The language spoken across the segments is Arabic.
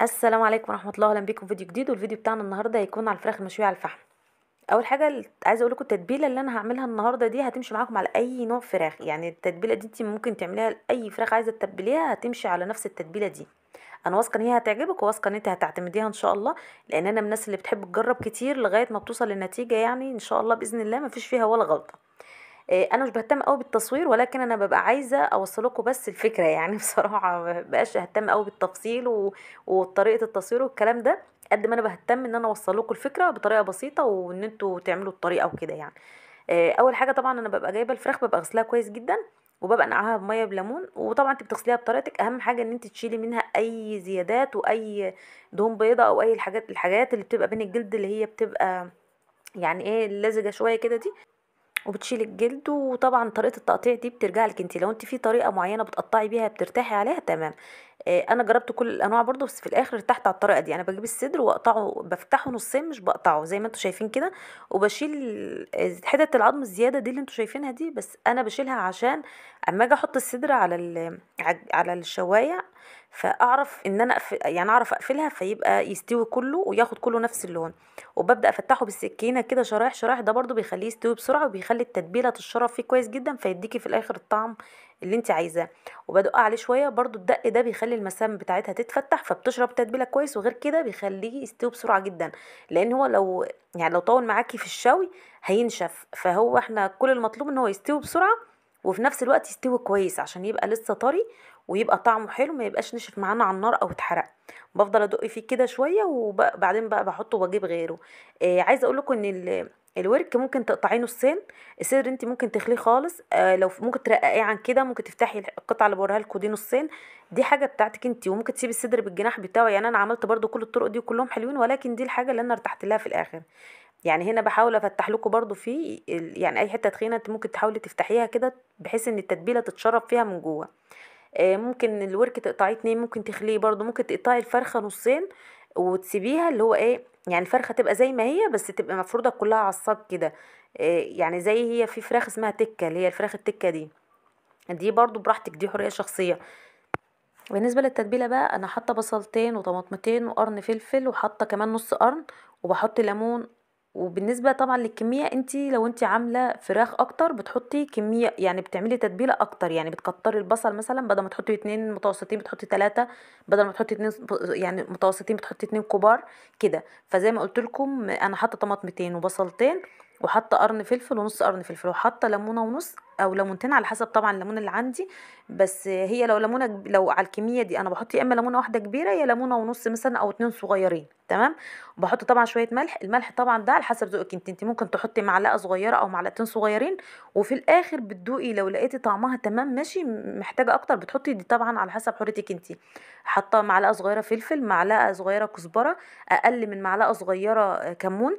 السلام عليكم ورحمه الله، اهلا بيكم في فيديو جديد. والفيديو بتاعنا النهارده هيكون على الفراخ المشويه على الفحم. اول حاجه عايزه اقول لكم التتبيله اللي انا هعملها النهارده دي هتمشي معاكم على اي نوع فراخ. يعني التتبيله دي انت ممكن تعمليها لاي فراخ عايزه تتبليها، هتمشي على نفس التتبيله دي. انا واثقه ان هي هتعجبك، وواثقه ان انت هتعتمديها ان شاء الله، لان انا من الناس اللي بتحب تجرب كتير لغايه ما بتوصل للنتيجه. يعني ان شاء الله باذن الله ما فيش فيها ولا غلطه. انا مش بهتم قوي بالتصوير، ولكن انا ببقى عايزه اوصلكم بس الفكره يعني بصراحه ما بقاش اهتم قوي بالتفصيل وطريقه التصوير والكلام ده، قد ما انا بهتم ان انا اوصل لكم الفكره بطريقه بسيطه وان انتوا تعملوا الطريقه وكده يعني. اول حاجه طبعا انا ببقى جايبه الفراخ، ببقى غسلها كويس جدا، وببقى نقعها بميه بليمون. وطبعا انت بتغسليها بطريقتك، اهم حاجه ان انت تشيلي منها اي زيادات واي دهون بيضاء او اي الحاجات اللي بتبقى بين الجلد، اللي هي بتبقى يعني ايه لزجه شويه كده دي، وبتشيل الجلد. وطبعا طريقه التقطيع دي بترجع لك انت، لو انت في طريقه معينه بتقطعي بيها بترتاحي عليها تمام. انا جربت كل الانواع برضو، بس في الاخر ارتحت على الطريقه دي. انا بجيب الصدر واقطعه، بفتحه نصين مش بقطعه زي ما انتوا شايفين كده، وبشيل حتت العظم الزياده دي اللي انتوا شايفينها دي، بس انا بشيلها عشان اما اجي احط الصدر على على الشوايه، فاعرف ان انا يعني اعرف اقفلها فيبقى يستوي كله وياخد كله نفس اللون. وببدأ افتحه بالسكينة كده شرايح شرايح، ده برضو بيخليه يستوي بسرعة، وبيخلي التتبيلة تتشرب فيه كويس جدا، فيديكي في الاخر الطعم اللي انت عايزاه. وبدق عليه شوية برضو، الدق ده بيخلي المسام بتاعتها تتفتح فبتشرب التتبيلة كويس، وغير كده بيخليه يستوي بسرعة جدا. لان هو لو يعني لو طول معاكي في الشوي هينشف، فهو احنا كل المطلوب ان هو يستوي بسرعة، وفي نفس الوقت يستوي كويس عشان يبقى لسه طري، ويبقى طعمه حلو، ما يبقاش نشف معانا على النار او اتحرق. بفضل ادق فيه كده شويه، وبعدين بقى بحطه واجيب غيره. عايزه اقول لكم ان الورك ممكن تقطعيه نصين. الصدر انت ممكن تخليه خالص، لو ممكن ترققيه عن كده، ممكن تفتحي القطعه اللي بوريها لكم دي نصين. دي حاجه بتاعتك انت، وممكن تسيبي الصدر بالجناح بتاعه. يعني انا عملت برضو كل الطرق دي وكلهم حلوين، ولكن دي الحاجه اللي انا ارتحت لها في الاخر. يعني هنا بحاول افتح لكم برضو في يعني اي حته تخينه انت ممكن تحاولي تفتحيها كده، بحيث ان التتبيله تتشرب فيها من جوه. ممكن الورك تقطعيه اتنين، ممكن تخليه برضو، ممكن تقطعي الفرخة نصين وتسيبيها اللي هو ايه، يعني الفرخة تبقى زي ما هي بس تبقى مفروضة كلها على الصاج كده. يعني زي هي في فراخ اسمها تكة، اللي هي الفراخ التكة دي برضو براحتك، دي حرية شخصية. بالنسبة للتتبيلة بقى، انا حاطة بصلتين وطماطمتين وقرن فلفل، وحاطة كمان نص قرن، وبحط ليمون. وبالنسبة طبعا للكمية، انتي لو انتي عاملة فراخ اكتر بتحطي كمية، يعني بتعملي تتبيلة اكتر، يعني بتكتري البصل مثلا، بدل ما تحطي اتنين متوسطين بتحطي تلاتة، بدل ما تحطي اتنين يعني متوسطين بتحطي اتنين كبار كده. فزي ما قلت لكم انا حاطة طماطمتين وبصلتين، وحاطة قرن فلفل ونص قرن فلفل، وحاطة ليمونة ونص او ليمونتين على حسب طبعا الليمون اللي عندي. بس هي لو ليمونه لو على الكميه دي انا بحط يا اما ليمونه واحده كبيره، يا ليمونه ونص مثلا، او اتنين صغيرين تمام. وبحط طبعا شويه ملح. الملح طبعا ده على حسب ذوقك انت ممكن تحطي معلقه صغيره او معلقتين صغيرين. وفي الاخر بتدوقي لو لقيتي طعمها تمام ماشي، محتاجه اكتر بتحطي، دي طبعا على حسب حريتك انت. حاطه معلقه صغيره فلفل، معلقه صغيره كزبره، اقل من معلقه صغيره كمون،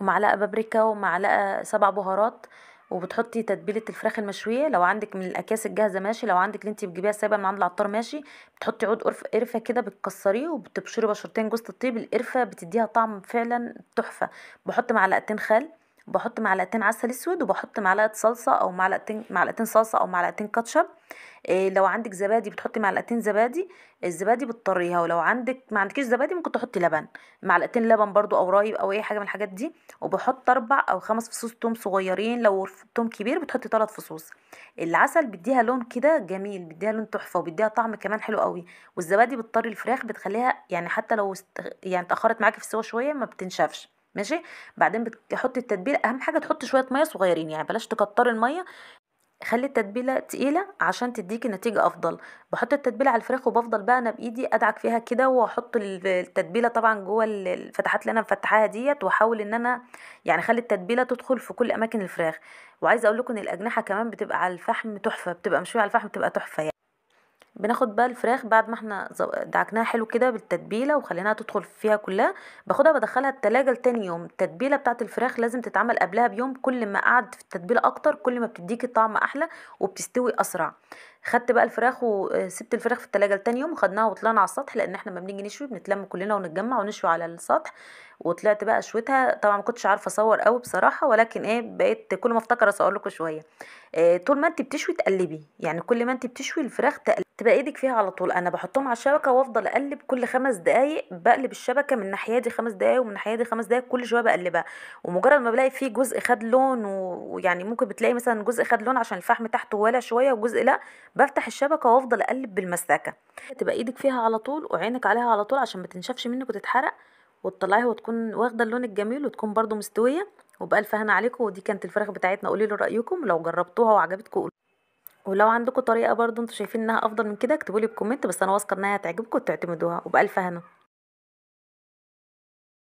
ومعلقه بابريكا، ومعلقه سبع بهارات. وبتحطي تتبيله الفراخ المشويه، لو عندك من الاكياس الجاهزه ماشي، لو عندك اللي انت بتجيبيها سايبه من عند العطار ماشي. بتحطي عود قرفه كده بتكسريه، وبتبشري بشرتين جوز الطيب. القرفه بتديها طعم فعلا تحفه. بحط معلقتين خل، بحط معلقتين عسل اسود، وبحط معلقه صلصه او معلقتين صلصه او معلقتين كاتشب. إيه لو عندك زبادي بتحطي معلقتين زبادي، الزبادي بتطريها. ولو ما عندكيش زبادي ممكن تحطي لبن، معلقتين لبن برضو او رايب او اي حاجه من الحاجات دي. وبحط اربع او خمس فصوص توم صغيرين، لو توم كبير بتحطي ثلاث فصوص. العسل بيديها لون كده جميل، بيديها لون تحفه، وبيديها طعم كمان حلو قوي. والزبادي بتطري الفراخ، بتخليها يعني حتى لو يعني اتاخرت معاكي في السوا شويه ما بتنشفش ماشي. بعدين بتحطي التتبيله، اهم حاجه تحطي شويه ميه صغيرين، يعني بلاش تكتري الميه، خلي التتبيله تقيله عشان تديكي نتيجه افضل. بحط التتبيله على الفراخ، وبفضل بقى انا بايدي ادعك فيها كده، واحط التتبيله طبعا جوه الفتحات اللي انا مفتحاها ديت، واحاول ان انا يعني اخلي التتبيله تدخل في كل اماكن الفراخ. وعايزه اقول لكم ان الاجنحه كمان بتبقى على الفحم تحفه، بتبقى مشويه على الفحم بتبقى تحفه يعني. بناخد بقى الفراخ بعد ما احنا دعكناها حلو كده بالتتبيله وخليناها تدخل فيها كلها، باخدها بدخلها التلاجة لتاني يوم. التتبيله بتاعت الفراخ لازم تتعمل قبلها بيوم، كل ما قعد في التتبيله اكتر كل ما بتديكي طعم احلى وبتستوي اسرع. خدت بقى الفراخ وسبت الفراخ في التلاجة لتاني يوم، وخدناها وطلعنا على السطح، لان احنا لما بنيجي نشوي بنتلم كلنا ونتجمع ونشوي على السطح. وطلعت بقى شويتها، طبعا ما كنتش عارفه اصور قوي بصراحه، ولكن ايه بقيت كل ما افتكر اصور لكم شويه. طول ما انت بتشوي تقلبي، يعني كل ما انت بتشوي الفراخ تبقى ايدك فيها على طول. انا بحطهم على الشبكه وافضل اقلب كل 5 دقايق، بقلب الشبكه من الناحيه دي 5 دقايق ومن الناحيه دي 5 دقايق، كل شويه بقلبها. ومجرد ما بلاقي فيه جزء خد لون ويعني ممكن بتلاقي مثلا جزء خد لون عشان الفحم تحته والع شويه وجزء لا، بفتح الشبكه وافضل اقلب بالمساكه. تبقى ايدك فيها على طول وعينك عليها على طول عشان ما تنشفش منك وتتحرق، وتطلعيها وتكون واخده اللون الجميل وتكون برضو مستويه. وبألف هنا عليكم. ودي كانت الفراخ بتاعتنا، قولي لي رأيكم لو جربتوها وعجبتكم. ولو عندكم طريقة برضو انتوا شايفين انها افضل من كده اكتبولي بكومنت، بس انا واثقة انها هتعجبكم وتعتمدوها. وبألف هنا.